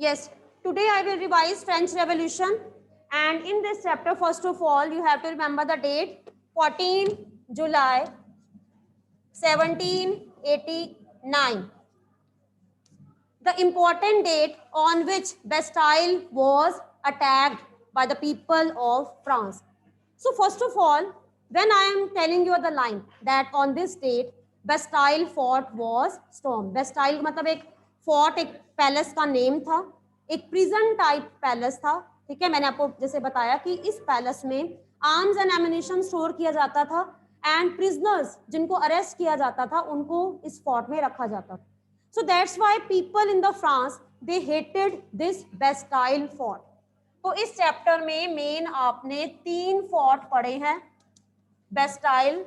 Yes, today I will revise French Revolution, and in this chapter, first of all, you have to remember the date 14 July 1789, the important date on which Bastille was attacked by the people of France. So first of all, when I am telling you the line that on this date Bastille fort was stormed, Bastille मतलब एक fort, एक palace का name था, एक prison type palace था, ठीक है। मैंने आपको जैसे बताया कि इस पैलेस में आर्म्स एंड एमिनेशन स्टोर किया जाता था एंड प्रिजनर्स जिनको अरेस्ट किया जाता था उनको इस फोर्ट में रखा जाता था। So that's why people in the France they hated this Bastille fort. तो इस चैप्टर में मेन आपने 3 फोर्ट पढ़े हैं, Bastille,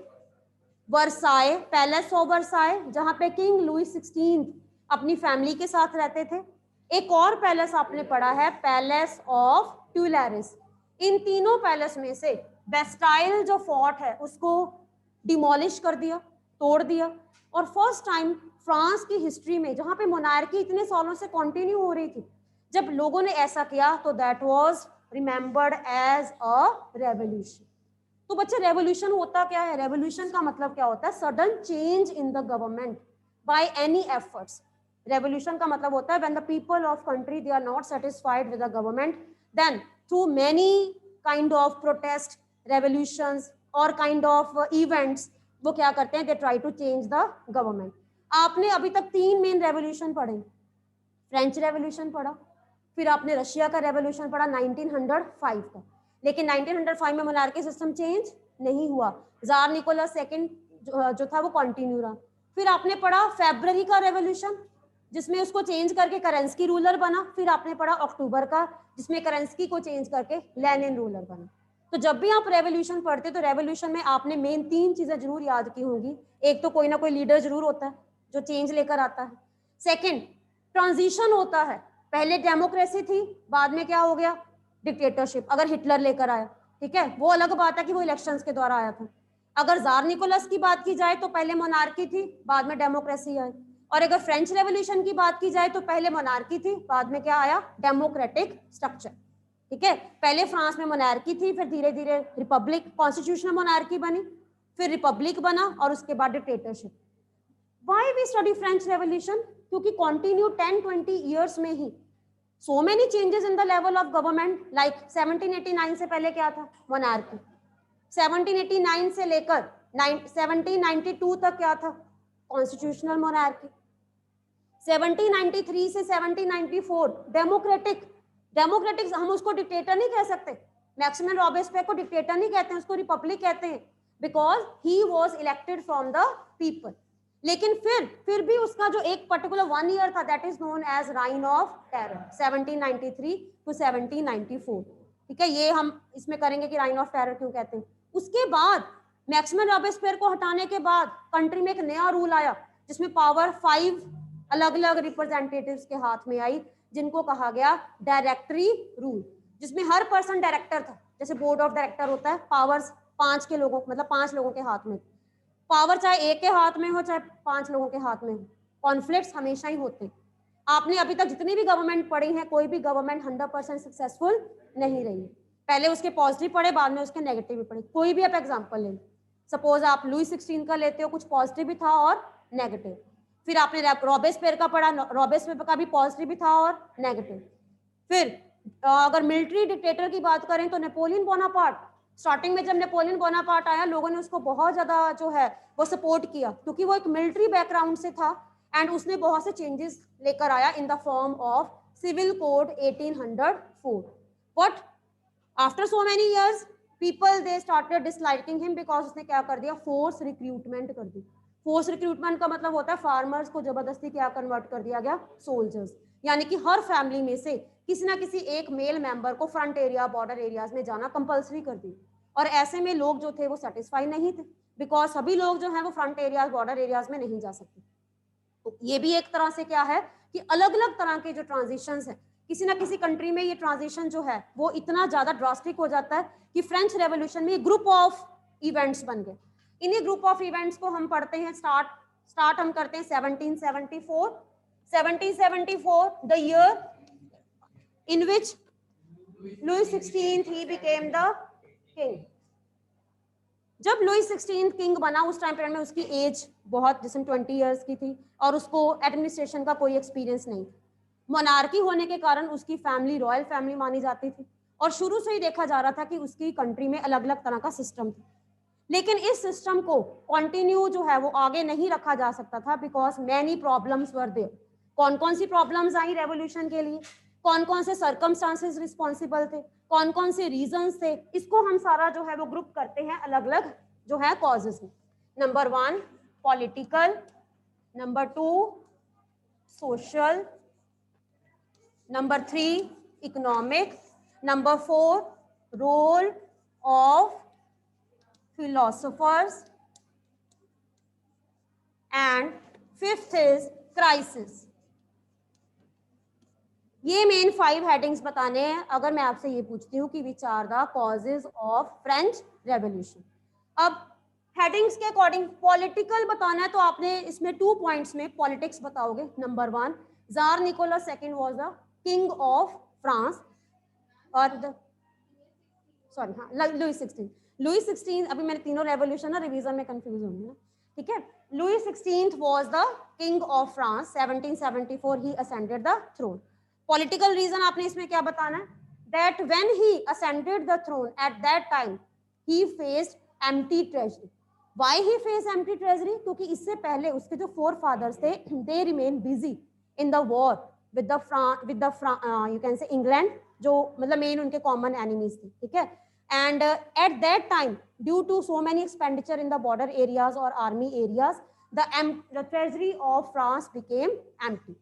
Versailles, palace of Versailles जहां पे किंग लुई 16 अपनी फैमिली के साथ रहते थे। एक और पैलेस आपने पढ़ा है पैलेस ऑफ ट्यूलेरिस। इन तीनों पैलेस में से बेस्टाइल जो फोर्ट है उसको डिमोलिश कर दिया, तोड़ दिया, और फर्स्ट टाइम फ्रांस की हिस्ट्री में जहां पे मोनार्की इतने सालों से कंटिन्यू हो रही थी, जब लोगों ने ऐसा किया तो that was remembered as a revolution. तो बच्चे रेवोल्यूशन होता क्या है? रेवोल्यूशन का मतलब क्या होता है? Sudden change in the government by any efforts. Revolution का मतलब होता है when the people of country they are not satisfied with the government, then through many kind of protest, revolutions और काइंड ऑफ इवेंट्स वो क्या करते हैं? They try to change the government. आपने अभी तक 3 मेन रेवोल्यूशन पढ़े, फ्रेंच रेवोल्यूशन पढ़ा, फिर आपने रशिया का रेवोल्यूशन पढ़ा 1905 का, लेकिन 1905 में मोनार्की सिस्टम चेंज नहीं हुआ, जार निकोलस सेकंड जो था वो कंटिन्यू रहा। फिर आपने पढ़ा फरवरी का रेवोल्यूशन जिसमें उसको चेंज करके करेंस्की रूलर बना। फिर आपने पढ़ा अक्टूबर का जिसमें करेंस्की को चेंज करके लेनिन रूलर बना। तो जब भी आप रेवोल्यूशन पढ़ते तो रेवोल्यूशन में आपने मेन 3 चीजें जरूर याद की होंगी। एक तो कोई ना कोई लीडर जरूर होता है जो चेंज लेकर आता है। सेकंड, ट्रांजिशन होता है, पहले डेमोक्रेसी थी, बाद में क्या हो गया? डिक्टेटरशिप। अगर हिटलर लेकर आया, ठीक है, वो अलग बात है कि वो इलेक्शंस के द्वारा आया था। अगर जार निकोलस की बात की जाए तो पहले मोनार्की थी, बाद में डेमोक्रेसी आई। और अगर फ्रेंच रेवोल्यूशन की बात की जाए तो पहले मोनार्की थी, बाद में क्या आया? डेमोक्रेटिक स्ट्रक्चर, ठीक है। पहले फ्रांस में मोनार्की थी, फिर धीरे धीरे रिपब्लिक, कॉन्स्टिट्यूशनल मोनार्की बनी, फिर रिपब्लिक बना और उसके बाद dictatorship. Why we study French revolution? क्योंकि कंटिन्यू 10-20 इयर्स में ही so many changes in the level of government, like 1789 से पहले क्या था? मोनार्की। 1789 से लेकर 1792 तक क्या था? Constitutional monarchy. 1793 से 1794 डेमोक्रेटिक। डेमोक्रेटिक हम उसको डिक्टेटर नहीं कह सकते, मैक्सिमम रॉबेस्पियर को डिक्टेटर नहीं कहते हैं, उसको रिपब्लिक कहते हैं, because he was elected from the people. लेकिन फिर भी उसका जो एक पर्टिकुलर 1 ईयर था that is known as reign of terror 1793 to 1794, ठीक है। ये हम इसमें करेंगे कि राइन ऑफ टेरर क्यों कहते हैं। उसके बाद मैक्सिमम रॉबेस्पियर को हटाने के बाद कंट्री में एक नया रूल आया जिसमें पावर 5 अलग अलग रिप्रेजेंटेटिव्स के हाथ में आई, जिनको कहा गया डायरेक्टरी रूल, जिसमें हर पर्सन डायरेक्टर था। जैसे बोर्ड ऑफ डायरेक्टर होता है, पावर्स 5 के लोगों, मतलब 5 लोगों के हाथ में। पावर चाहे एक के हाथ में हो चाहे 5 लोगों के हाथ में हो, कॉन्फ्लिक्ट्स हमेशा ही होते हैं। आपने अभी तक जितनी भी गवर्नमेंट पढ़ी है, कोई भी गवर्नमेंट 100% सक्सेसफुल नहीं रही है। पहले उसके पॉजिटिव पढ़े, बाद में उसके नेगेटिव भी पढ़े। कोई भी आप एग्जांपल ले, सपोज आप लुई 16 का लेते हो, कुछ पॉजिटिव भी था और नेगेटिव। फिर आपने रॉबेस्पियर का पढ़ा, रॉबेस्पियर का भी पॉजिटिव भी था और नेगेटिव। फिर अगर मिलिट्री डिक्टेटर की बात करें तो नेपोलियन बोनापार्ट, स्टार्टिंग में जब नेपोलियन बोनापार्ट आया लोगों ने उसको बहुत ज्यादा जो है वो सपोर्ट किया, क्योंकि वो एक मिलिट्री बैकग्राउंड से था एंड उसने बहुत से चेंजेस लेकर आया in the form of civil code 1804। But after so many years people they started disliking him because उसने क्या कर दिया? फोर्स रिक्रूटमेंट कर दी। फोर्स रिक्रूटमेंट का मतलब होता है फार्मर्स को जबरदस्ती क्या कन्वर्ट कर दिया गया? सोल्जर्स। यानी कि हर फैमिली में से किसी ना किसी एक मेल मेंबर को फ्रंट एरिया, बॉर्डर एरियाज में जाना कंपलसरी कर दी। और ऐसे में लोग जो थे वो सेटिस्फाई नहीं थे, बिकॉज सभी लोग जो है वो फ्रंट एरियाज, बॉर्डर एरियाज में नहीं जा सकते। तो ये भी एक तरह से क्या है कि अलग अलग तरह के जो ट्रांजिशंस है, किसी ना किसी कंट्री में ये ट्रांजिशन जो है वो इतना ज्यादा ड्रास्टिक हो जाता है कि फ्रेंच रेवोल्यूशन में ग्रुप ऑफ इवेंट्स बन गए। इन्हीं ग्रुप ऑफ इवेंट्स को हम पढ़ते हैं। स्टार्ट हम करते हैं 1774। 1774 the year in which Louis XVI he became the king. जब लुई 16 किंग बना उस टाइम पीरियड में उसकी एज बहुत जिसमें 20 इयर्स की थी और उसको एडमिनिस्ट्रेशन का कोई एक्सपीरियंस नहीं था। मोनार्की होने के कारण उसकी फैमिली रॉयल फैमिली मानी जाती थी और शुरू से ही देखा जा रहा था कि उसकी कंट्री में अलग अलग तरह का सिस्टम था, लेकिन इस सिस्टम को कंटिन्यू जो है वो आगे नहीं रखा जा सकता था because many problems were there. कौन कौन सी प्रॉब्लम्स आई रेवोल्यूशन के लिए, कौन कौन से सर्कमस्टांसेस रिस्पॉन्सिबल थे, कौन कौन से रीजंस थे, इसको हम सारा जो है वो ग्रुप करते हैं अलग अलग जो है कॉजेस में। Number 1 political, number 2 social, number 3 economic, number 4 role of philosophers, and fifth is crisis. ये मेन 5 हेडिंग्स बताने हैं अगर मैं आपसे ये पूछती हूँ कि which are the causes of French revolution. अब हेडिंग्स के अकॉर्डिंग पॉलिटिकल बताना है तो आपने इसमें 2 पॉइंट्स में पॉलिटिक्स बताओगे। Number 1 tsar Nicholas second was the king of France और लुई 16 अभी मैंने तीनों रेवोल्यूशन ना रिवीजन में कंफ्यूज होंगी ना, ठीक है। Louis 16 was the king of France, 1774 ही ascended the throne. Political reason आपने इसमें क्या बताना है, that when he ascended the throne at that time he faced empty treasury. Why he face empty treasury, क्योंकि इससे पहले उसके जो फोर फादर्स थे they remain busy in the war with the you can say England, जो मतलब main उनके common enemies थे, ठीक है। And at that time, due to so many expenditure in the border areas or army areas, the treasury of France became empty.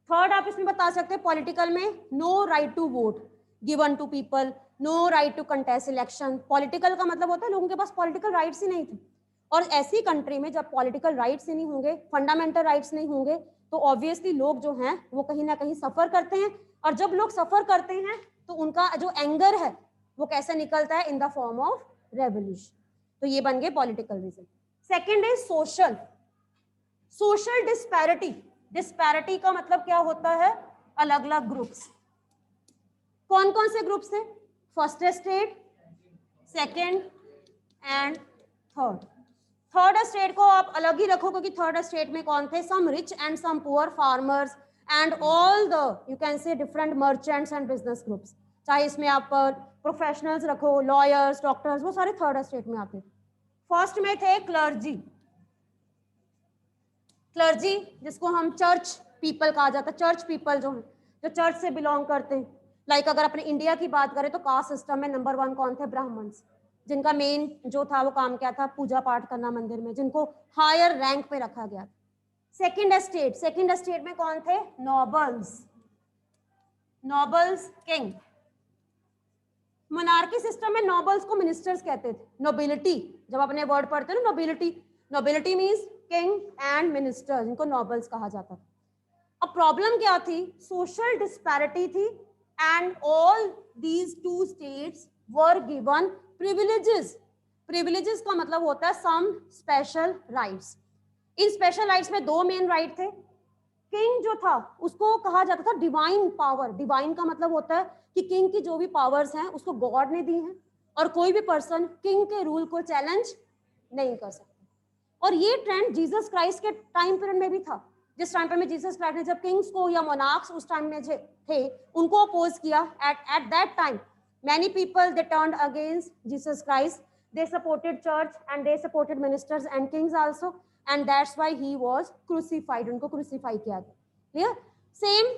Third आप इसमें बता सकते हैं पॉलिटिकल में, no right to vote given to people, no right to contest election. Political का मतलब होता है लोगों के पास पॉलिटिकल राइट्स ही नहीं थे, और ऐसी कंट्री में जब पॉलिटिकल राइट्स ही नहीं होंगे, फंडामेंटल राइट्स नहीं होंगे, तो ऑब्वियसली लोग जो हैं वो कहीं ना कहीं सफर करते हैं, और जब लोग सफर करते हैं तो उनका जो एंगर है वो कैसे निकलता है, in the form of revolution. तो ये बन गए political reason. Second is social. Social disparity, disparity का मतलब क्या होता है, अलग अलग ग्रुप्स। कौन कौन से ग्रुप्स हैं, first state, second and third. Third state को आप अलग ही रखो क्योंकि थर्ड स्टेट में कौन थे, some rich and some poor farmers and all the you can say different merchants and business groups. चाहे इसमें आप प्रोफेशनल्स रखो, लॉयर्स, डॉक्टर्स, वो सारे थर्ड स्टेट में आते थे। फर्स्ट में थे क्लर्जी, क्लर्जी जिसको हम चर्च पीपल कहा जाता है, चर्च पीपल जो है जो चर्च से बिलोंग करते हैं। लाइक अगर अपने इंडिया की बात करें तो कास्ट सिस्टम में नंबर 1 कौन थे, ब्राह्मण्स, जिनका मेन जो था वो काम क्या था, पूजा पाठ करना मंदिर में, जिनको हायर रैंक पे रखा गया। सेकंड स्टेट, सेकंड स्टेट में कौन थे, nobles, nobles king. Monarchy system में नोबल्स को मिनिस्टर्स कहते थे। नोबिलिटी, जब अपने वर्ड पढ़ते हैं ना nobility, nobility means king and minister, जिनको नोबल्स कहा जाता था। अब प्रॉब्लम क्या थी, सोशल डिस्पैरिटी थी, and all these 2 states were given privileges. Privileges का मतलब होता है सम स्पेशल राइट्स। इन स्पेशल राइट्स में 2 मेन राइट थे। किंग जो था उसको कहा जाता था डिवाइन पावर। डिवाइन का मतलब होता है कि किंग की जो भी पावर्स हैं उसको गॉड ने दी हैं, और कोई भी पर्सन किंग के रूल को चैलेंज नहीं कर सकता। और ये ट्रेंड जीसस क्राइस्ट के टाइम पीरियड में भी था। जिस टाइम पर में जीसस क्राइस्ट ने जब किंग्स को या मोनार्क्स उस टाइम में थे उनको अपोज किया, eight that time many people they turned against Jesus Christ, they supported church and they supported ministers and Kings also, and that's why he was crucified, उनको क्रूसिफाई किया गया। क्लियर। सेम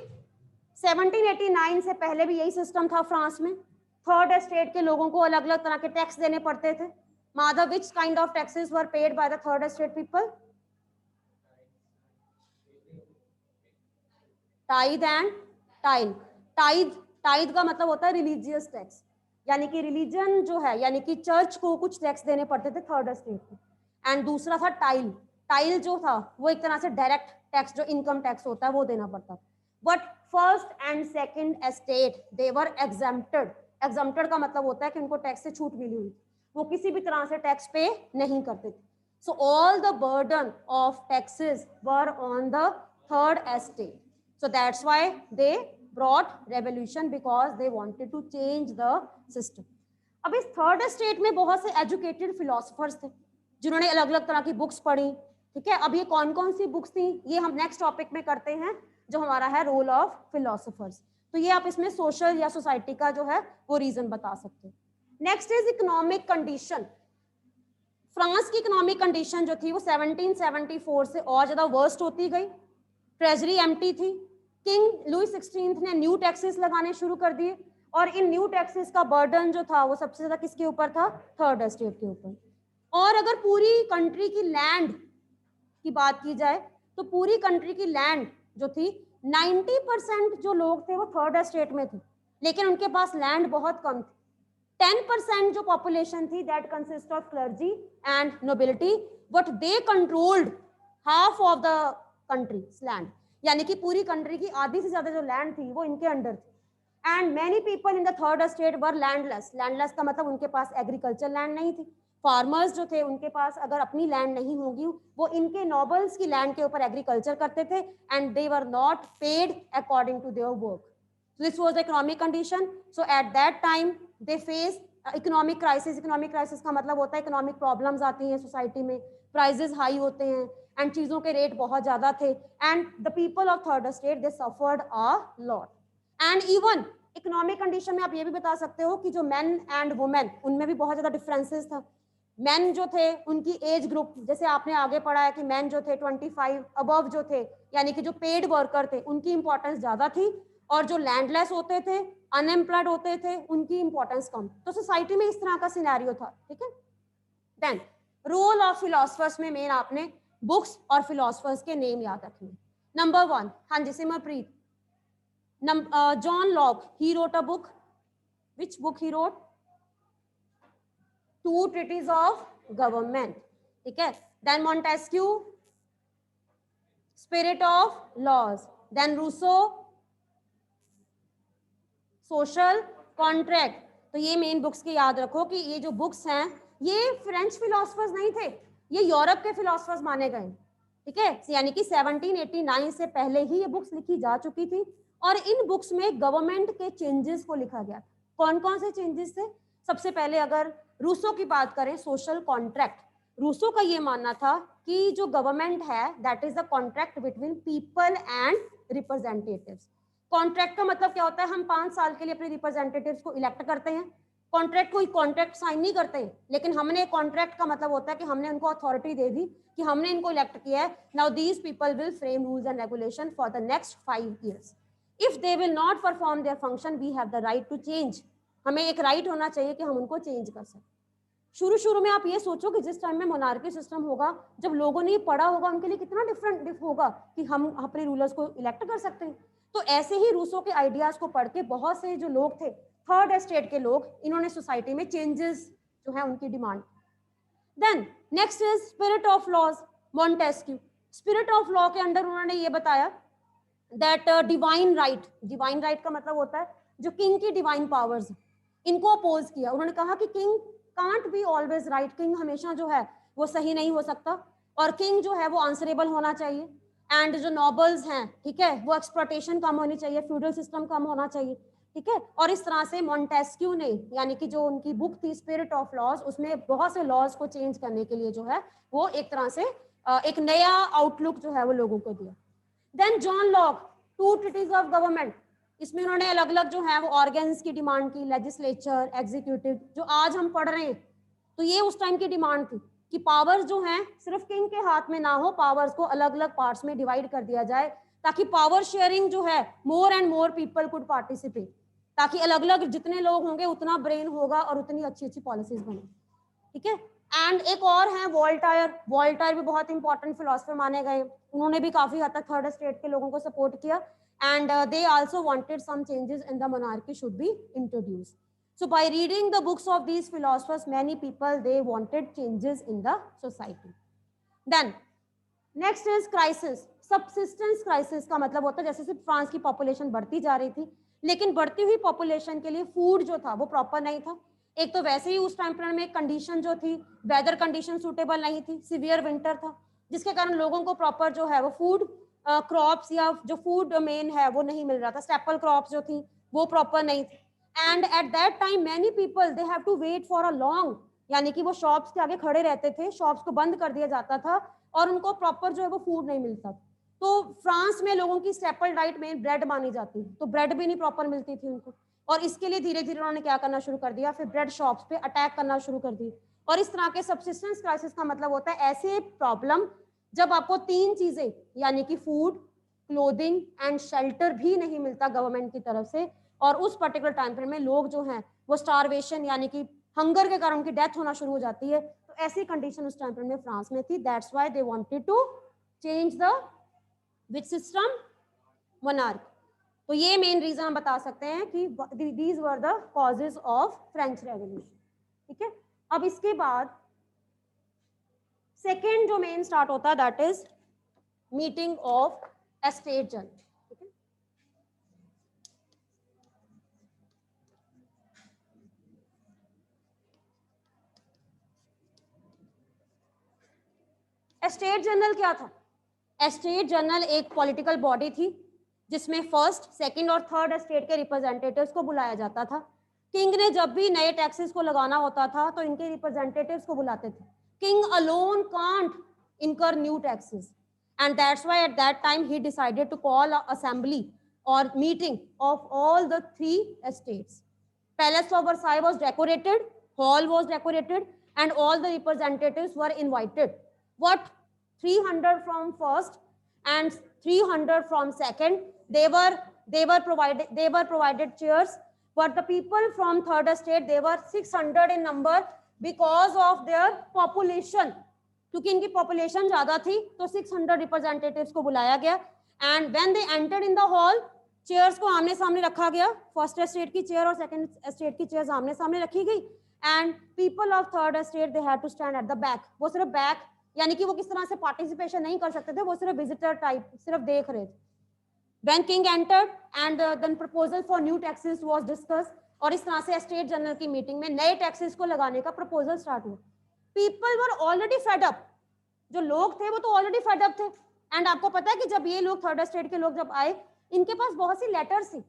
1789 से पहले भी यही सिस्टम था France में। Third state के लोगों को अलग अलग तरह के टैक्स देने पड़ते थे। Madhav, which kind of taxes were paid by the third estate people? Tithe and tithe. Tithe का मतलब होता है रिलीजियस टैक्स, यानी कि रिलीजन जो है, यानी कि चर्च को कुछ टैक्स देने पड़ते थे थर्ड स्टेट को। एंड दूसरा था टाइल। टाइल जो था वो एक तरह से डायरेक्ट टैक्स, जो इनकम टैक्स होता है वो देना पड़ता था। But first and second estate they were exempted. Exempted का मतलब होता है कि उनको टैक्स से छूट मिली हुई, वो किसी भी तरह से टैक्स पे नहीं करते थे। So all the burden of taxes were on the third estate, so that's why they brought revolution because they wanted to change the system. अब इस थर्ड स्टेट में बहुत से एजुकेटेड फिलोसफर्स थे जिन्होंने अलग अलग तरह की बुक्स पढ़ी, ठीक है। अब ये कौन कौन सी बुक्स थी ये हम नेक्स्ट टॉपिक में करते हैं, जो हमारा है रोल ऑफ फिलोसफर्स। तो ये आप इसमें सोशल या सोसाइटी का जो है वो रीजन बता सकते हैं। Next is economic condition. France की इकोनॉमिक कंडीशन जो थी वो 1774 से और ज्यादा वर्स्ट होती गई। ट्रेजरी एम्प्टी थी। किंग लुई 16 ने न्यू टैक्सेस लगाने शुरू कर दिए और इन न्यू टैक्सेस का बर्डन जो था वो सबसे ज्यादा किसके ऊपर था? थर्ड एस्टेट के ऊपर। और अगर पूरी कंट्री की लैंड की बात की जाए तो पूरी कंट्री की लैंड जो थी 90% जो लोग थे वो थर्ड एस्टेट में थे, लेकिन उनके पास लैंड बहुत कम थी। 10% जो पॉपुलेशन थी that consist of clergy and nobility, but they controlled half of the countries land, यानी कि पूरी कंट्री की आधी से ज्यादा जो लैंड थी वो इनके अंडर थी। And many people in the third estate were landless. Landless का मतलब उनके पास एग्रीकल्चर लैंड नहीं थी। फार्मर्स जो थे उनके पास अगर अपनी लैंड नहीं होगी वो इनके नॉबल्स की लैंड के ऊपर एग्रीकल्चर करते थे and they were not paid according to their work. This was the economic condition. So at that time they face economic crisis. Economic crisis का मतलब होता है इकोनॉमिक प्रॉब्लम्स आती हैं सोसाइटी में, प्राइजेस हाई होते हैं एंड चीजों के रेट बहुत ज्यादा थे and the people of third state they suffered a lot. And even economic condition में आप ये भी बता सकते हो कि जो मेन एंड वुमेन उनमें भी बहुत ज्यादा डिफरेंसेस था। मेन जो थे उनकी एज ग्रुप, जैसे आपने आगे पढ़ा है कि मेन जो थे 25 अबव जो थे यानी कि जो पेड वर्कर थे उनकी इंपॉर्टेंस ज्यादा थी और जो लैंडलेस होते थे अनएम्प्लॉयड होते थे उनकी इंपॉर्टेंस कम। तो सोसाइटी में इस तरह का सिनेरियो था, ठीक है। देन रोल ऑफ फिलोसफर्स में मेन आपने बुक्स और फिलोसफर्स के नेम याद रखने। नंबर 1, हाँ जी Simarpreet, John Locke, he wrote a book. Which book he wrote? Two Treatises of Government. ठीक है। Then Montesquieu, Spirit of Laws. Then Rousseau, Social Contract. तो ये मेन बुक्स की याद रखो कि ये जो बुक्स हैं ये फ्रेंच फिलोसफर्स नहीं थे, ये यूरोप के फिलोसफर्स माने गए, ठीक है। यानी कि 1789 से पहले ही ये बुक्स लिखी जा चुकी थी और इन बुक्स में गवर्नमेंट के चेंजेस को लिखा गया। कौन कौन से चेंजेस थे? सबसे पहले अगर रूसो की बात करें, सोशल कॉन्ट्रैक्ट। रूसो का ये मानना था कि जो गवर्नमेंट है that is the contract between people and representatives. Contract का मतलब क्या होता है? हम 5 साल के लिए अपने रिप्रेजेंटेटिव्स को इलेक्ट करते हैं। कॉन्ट्रैक्ट कोई कॉन्ट्रैक्ट साइन नहीं करते हैं, लेकिन हमने कॉन्ट्रैक्ट का मतलब होता है कि हमने उनको अथॉरिटी दे दी कि हमने इनको इलेक्ट किया है। Now these people will frame rules and regulation for the next 5 years. If they will not perform their function, we have the right to change. हमें एक राइट होना चाहिए कि हम उनको चेंज कर सकें। शुरू में आप ये सोचो कि जिस टाइम में मोनार्की सिस्टम होगा, जब लोगों ने ये पढ़ा होगा उनके लिए कितना डिफरेंट होगा कि हम अपने रूलर्स को इलेक्ट कर सकते हैं। तो ऐसे ही रूसो के आइडियाज को पढ़ के बहुत से जो लोग थे थर्ड एस्टेट के लोग, इन्होंने सोसाइटी में चेंजेस जो है उनकी demand. Then next is spirit of laws, Montesquieu. Spirit of law के अंदर उन्होंने ये बताया that divine right, divine right का मतलब होता है जो किंग की डिवाइन पावर्स, इनको अपोज किया। उन्होंने कहा कि king can't be always right, king हमेशा जो है वो सही नहीं हो सकता और किंग जो है वो आंसरेबल होना चाहिए। एंड जो नॉबल्स हैं, ठीक है, वो एक्सप्लॉटेशन कम होनी चाहिए, फ्यूडल सिस्टम कम होना चाहिए, ठीक है। और इस तरह से मॉन्टेस्क्यू ने, यानी कि जो उनकी बुक थी स्पिरिट ऑफ लॉज, उसमें बहुत से लॉज को चेंज करने के लिए जो है वो एक तरह से एक नया आउटलुक जो है वो लोगों को दिया। Then John Locke, two treatises of government, इसमें उन्होंने अलग अलग जो है वो ऑर्गन्स की डिमांड की, लेजिस्लेचर, एग्जीक्यूटिव, जो आज हम पढ़ रहे हैं। तो ये उस टाइम की डिमांड थी कि पावर्स जो हैं सिर्फ किंग के हाथ में ना हो, पावर्स को अलग अलग पार्ट्स में डिवाइड कर दिया जाए ताकि पावर शेयरिंग जो है more and more people could participate, ताकि अलग अलग जितने लोग होंगे उतना ब्रेन होगा और उतनी अच्छी अच्छी पॉलिसीज बने, ठीक है। एंड एक और है वोल्टायर। वोल्टायर भी बहुत इंपॉर्टेंट फिलोसफर माने गए, उन्होंने भी काफी हद तक थर्ड स्टेट के लोगों को सपोर्ट किया and they also wanted some changes in the monarchy should be introduced. So by reading the books of these philosophers, many people they wanted changes in the society. Then next is crisis, subsistence crisis का मतलब होता है जैसे सिर्फ France की population बढ़ती जा रही थी, लेकिन बढ़ती हुई पॉपुलेशन के लिए फूड जो था वो प्रॉपर नहीं था। एक तो वैसे ही उस टाइम पर में कंडीशन जो थी, वेदर कंडीशन सूटेबल नहीं थी, सीवियर विंटर था, जिसके कारण लोगों को प्रॉपर जो है वो फूड क्रॉप्स या जो फूड मेन है वो नहीं मिल रहा था, स्टेपल क्रॉप्स जो थी वो प्रॉपर नहीं थी। And at that time many people they have to wait for a long, यानी कि वो शॉप्स के आगे खड़े रहते थे, शॉप्स को बंद कर दिया जाता था और उनको प्रॉपर जो है वो फूड नहीं मिलता। तो फ्रांस में लोगों की स्टेपल डाइट में ब्रेड मानी जाती है, तो ब्रेड भी नहीं प्रॉपर मिलती थी उनको, और इसके लिए धीरे धीरे उन्होंने क्या करना शुरू कर दिया, फिर ब्रेड शॉप्स पे अटैक करना शुरू कर दी। और इस तरह के सब्सिस्टेंस क्राइसिस का मतलब होता है ऐसे प्रॉब्लम जब आपको तीन चीजें यानी कि फूड, क्लोथिंग एंड शेल्टर भी नहीं मिलता गवर्नमेंट की तरफ से, और उस पर्टिकुलर टाइम फ्रेम में लोग जो हैं वो स्टारवेशन यानी कि हंगर के कारण उनकी डेथ होना शुरू हो जाती है। तो ऐसी कंडीशन उस टाइम फ्रेम में फ्रांस में थी। That's why they wanted to change the which system, monarch. तो ये मेन रीजन हम बता सकते हैं कि these were the causes of French revolution. ठीक है, अब इसके बाद सेकेंड जो मेन स्टार्ट होता है that is meeting of estate general. ठीक है, एस्टेट जनरल क्या था? एस्टेट जनरल एक पॉलिटिकल बॉडी थी जिसमें फर्स्ट, सेकंड और थर्ड एस्टेट के रिप्रेजेंटेटिव्स को बुलाया जाता था। किंग ने जब भी नए टैक्सेस को लगाना होता था तो इनके रिप्रेजेंटेटिव्स को बुलाते थे। किंग अलोन कांट इनकर new taxes, and that's why at that time he decided to call an assembly or meeting of all the three estates. Palace of Versailles was decorated, hall was decorated, and all the representatives were invited. What 300 from first and 300 from second, they were provided chairs, but the people from third estate they were 600 in number because of their population. क्योंकि इनकी population ज्यादा थी तो 600 representatives को बुलाया गया। And when they entered in the hall, chairs को आमने सामने रखा गया, फर्स्ट एस्टेट की चेयर और सेकंड एस्टेट की चेयर्स आमने सामने रखी गई, and people of third estate they had to stand at the back. वो सिर्फ बैक यानी कि वो किस तरह से पार्टिसिपेशन नहीं कर सकते थे, वो सिर्फ विजिटर टाइप सिर्फ देख रहे थे। When king entered and then proposal for new taxes was discussed, और इस तरह से एस्टेट जनरल की मीटिंग में नए टैक्सेस को लगाने का प्रपोजल स्टार्ट हुआ। People were already fed up, जो लोग थे वो तो ऑलरेडी फेड अप थे। एंड आपको पता है कि जब ये लोग थर्ड स्टेट के लोग जब आए, इनके पास बहुत सी लेटर्स थी,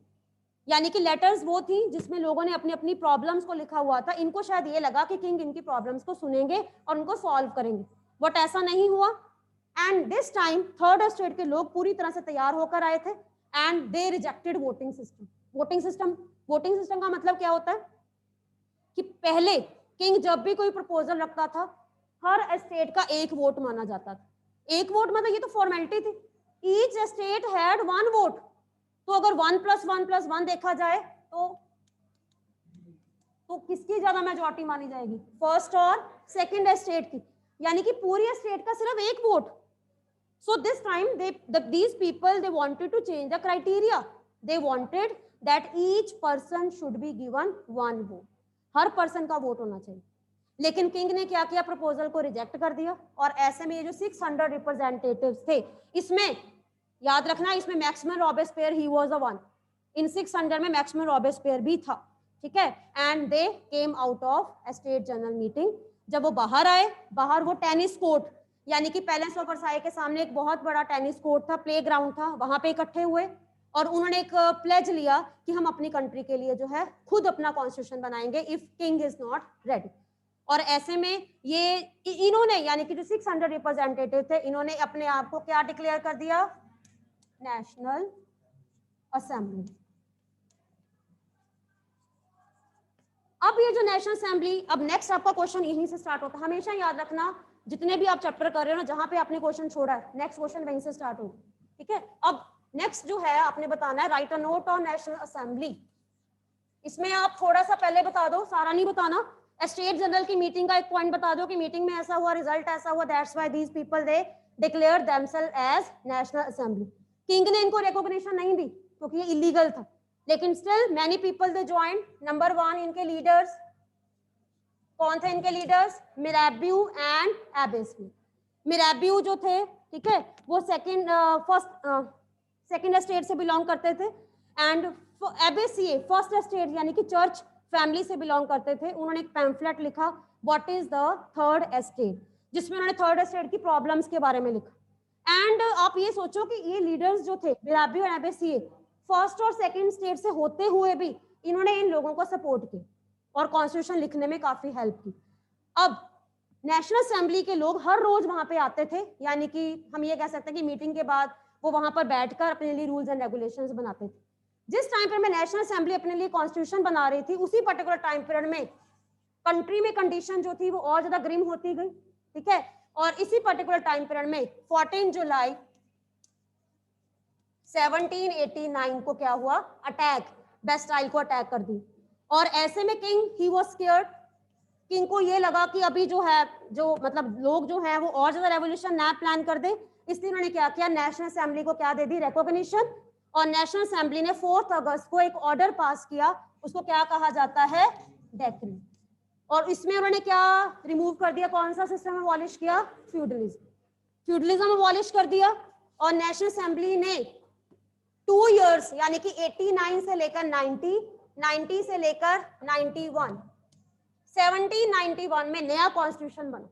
यानी कि लेटर्स वो थी जिसमें लोगों ने अपनी अपनी प्रॉब्लम्स को लिखा हुआ था। इनको शायद ये लगा कि किंग इनकी प्रॉब्लम्स को सुनेंगे और उनको सॉल्व करेंगे, बट ऐसा नहीं हुआ। And this time third state के लोग पूरी तरह से तैयार होकर आए थे and they rejected voting system. Voting system का मतलब क्या होता है कि पहले किंग जब भी कोई प्रपोजल रखता था, हर एस्टेट का एक वोट माना जाता था। एक वोट मतलब ये तो फॉर्मेलिटी थी, each estate had one vote. तो अगर 1+1+1 देखा जाए तो किसकी ज्यादा मेजॉरिटी मानी जाएगी? फर्स्ट और सेकंड एस्टेट की, यानी कि पूरी एस्टेट का सिर्फ एक vote. So this time these people they wanted to change the criteria. They wanted that each person should be given one vote. Her person का वोट होना चाहिए। लेकिन किंग ने क्या किया, प्रपोजल को रिजेक्ट कर दिया। और ऐसे में ये जो 600 रिप्रेजेंटेटिव्स थे, इसमें याद रखना इसमें maximum Robespierre he was the one. इन 600 में मैक्सिमम रॉबेस्पियर भी था। ठीक है, and they came out of estate general meeting. जब वो बाहर आए, बाहर वो टेनिस कोर्ट यानी कि पैलेस ऑफ वर्साई के सामने एक बहुत बड़ा टेनिस कोर्ट था, प्ले ग्राउंड था, वहां पे इकट्ठे हुए और उन्होंने एक प्लेज लिया कि हम अपनी कंट्री के लिए जो है खुद अपना कॉन्स्टिट्यूशन बनाएंगे if king is not ready. और ऐसे में ये इन्होंने यानी कि जो 600 रिप्रेजेंटेटिव थे, इन्होंने अपने आप को क्या डिक्लेयर कर दिया? National assembly. अब ये जो नेशनल असेंबली, अब नेक्स्ट आपका क्वेश्चन यहीं से स्टार्ट होता है। हमेशा याद रखना जितने भी आप चैप्टर कर रहे हो ना, जहां पे आपने क्वेश्चन छोड़ा है, नेक्स्ट क्वेश्चन वहीं से स्टार्ट होगा। ठीक है, अब नेक्स्ट जो है आपने बताना है right a note on national assembly. इसमें आप थोड़ा सा पहले बता दो, सारा नहीं बताना। स्टेट जनरल की मीटिंग का एक पॉइंट बता दो कि मीटिंग में ऐसा हुआ, रिजल्ट ऐसा हुआ, that's why these people they declare themselves as national assembly. King ने इनको रिकॉग्निशन नहीं दी क्योंकि ये इलीगल था, लेकिन still many people they join. Number 1 इनके लीडर्स कौन थे? इनके लीडर्स मिराबियू एंड एबेसी। मिराबियू जो थे, ठीक है, वो सेकंड स्टेट से बिलोंग करते थे, एंड एबेसी फर्स्ट स्टेट यानी कि चर्च फैमिली से बिलोंग करते थे। उन्होंने एक पैम्फलेट लिखा what is the third estate, जिसमें उन्होंने थर्ड एस्टेट की प्रॉब्लम्स के बारे में लिखा। एंड आप ये सोचो कि ये लीडर्स जो थे बिराबी और एबेसिए, फर्स्ट और सेकंड स्टेट से होते हुए भी इन्होंने इन लोगों को सपोर्ट किया और कॉन्स्टिट्यूशन लिखने में काफी हेल्प की। अब नेशनल असेंबली के लोग हर रोज वहां पे आते थे, यानी कि हम ये कह सकते हैं कि मीटिंग के बाद वो वहां पर बैठकर अपने लिए रूल्स एंड रेगुलेशंस बनाते थे। जिस टाइम पर मैं नेशनल असेंबली अपने लिए कॉन्स्टिट्यूशन बना रही थी, उसी पर्टिकुलर टाइम पीरियड में कंट्री में कंडीशन जो थी वो और ज्यादा ग्रिम होती गई, ठीक है। और इसी पर्टिकुलर टाइम पीरियड में 14 जुलाई 1789 को क्या हुआ, अटैक, बेस्टाइल को अटैक कर दी। और ऐसे में king he was scared, king को ये लगा कि अभी जो है, जो मतलब लोग जो है वो और ज्यादा रेवोल्यूशन ना प्लान कर दे, इसलिए उन्होंने क्या किया, नेशनल असेंबली को क्या दे दी, रिकॉग्निशन। और नेशनल असेंबली ने 4 अगस्त को एक ऑर्डर पास किया, उसको क्या कहा जाता है, डेक्री। और इसमें उन्होंने क्या रिमूव कर दिया, कौन सा सिस्टम अबॉलिश किया, फ्यूडलिज्म, फ्यूडलिज्म अबॉलिश कर दिया। और नेशनल असेंबली ने 2 इयर्स यानी कि 89 से लेकर 90, 90 से लेकर 91, 1791 में नया कॉन्स्टिट्यूशन बना,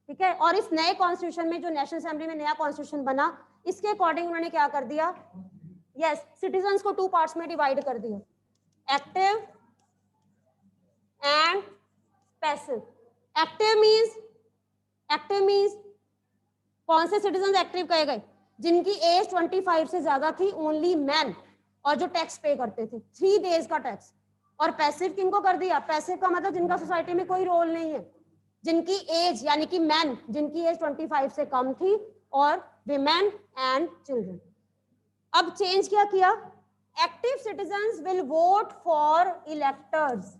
ठीक है। और इस नए कॉन्स्टिट्यूशन में जो नेशनल असेंबली में नया कॉन्स्टिट्यूशन बना, इसके अकॉर्डिंग उन्होंने क्या कर दिया, यस, सिटीजन्स को 2 पार्ट्स में डिवाइड कर दिया, active and passive. Active means कौन से सिटीजन एक्टिव कहे गए, जिनकी एज 25 से ज्यादा थी, ओनली मैन, और जो टैक्स पे करते थे 3 डेज का टैक्स। और पैसिव किनको कर दिया, पैसिव का मतलब जिनका सोसाइटी में कोई रोल नहीं है, जिनकी एज यानी कि मैन जिनकी एज 25 से कम थी, और विमेन एंड चिल्ड्रन। अब चेंज क्या किया, active citizens will vote for electors.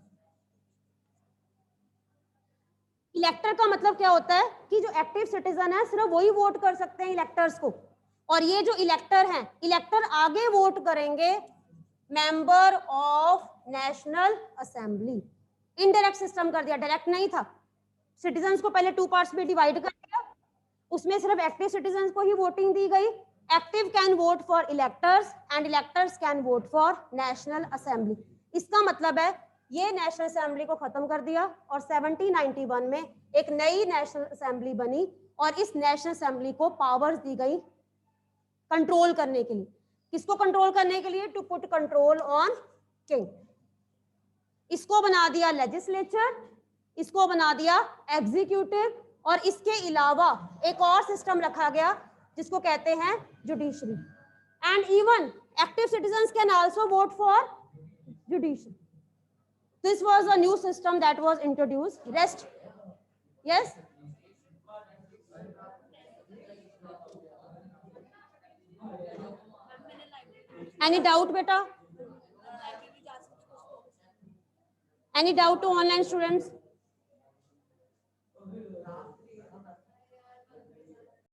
इलेक्टर का मतलब क्या होता है कि जो एक्टिव सिटीजन है सिर्फ वही वोट कर सकते हैं इलेक्टर्स को, और ये जो इलेक्टर हैं, इलेक्टर आगे वोट करेंगे member of national assembly. Indirect system कर दिया, डायरेक्ट नहीं था। सिटीजन्स को पहले 2 पार्ट्स में डिवाइड कर दिया, उसमें सिर्फ एक्टिव सिटीजन्स को ही वोटिंग दी गई। Active can vote for electors and electors can vote for national assembly. इसका मतलब है ये नेशनल असेंबली को खत्म कर दिया, और 1791 में एक नई नेशनल असेंबली बनी, और इस नेशनल असेंबली को पावर्स दी गई कंट्रोल करने के लिए। किसको कंट्रोल करने के लिए, to put control on king. इसको बना दिया लेजिस्लेचर, इसको बना दिया एग्जीक्यूटिव, और इसके अलावा एक और सिस्टम रखा गया जिसको कहते हैं judiciary. And even active citizens can also vote for judiciary. This was a new system that was introduced. Rest, yes. Any doubt, beta? Any doubt to online students?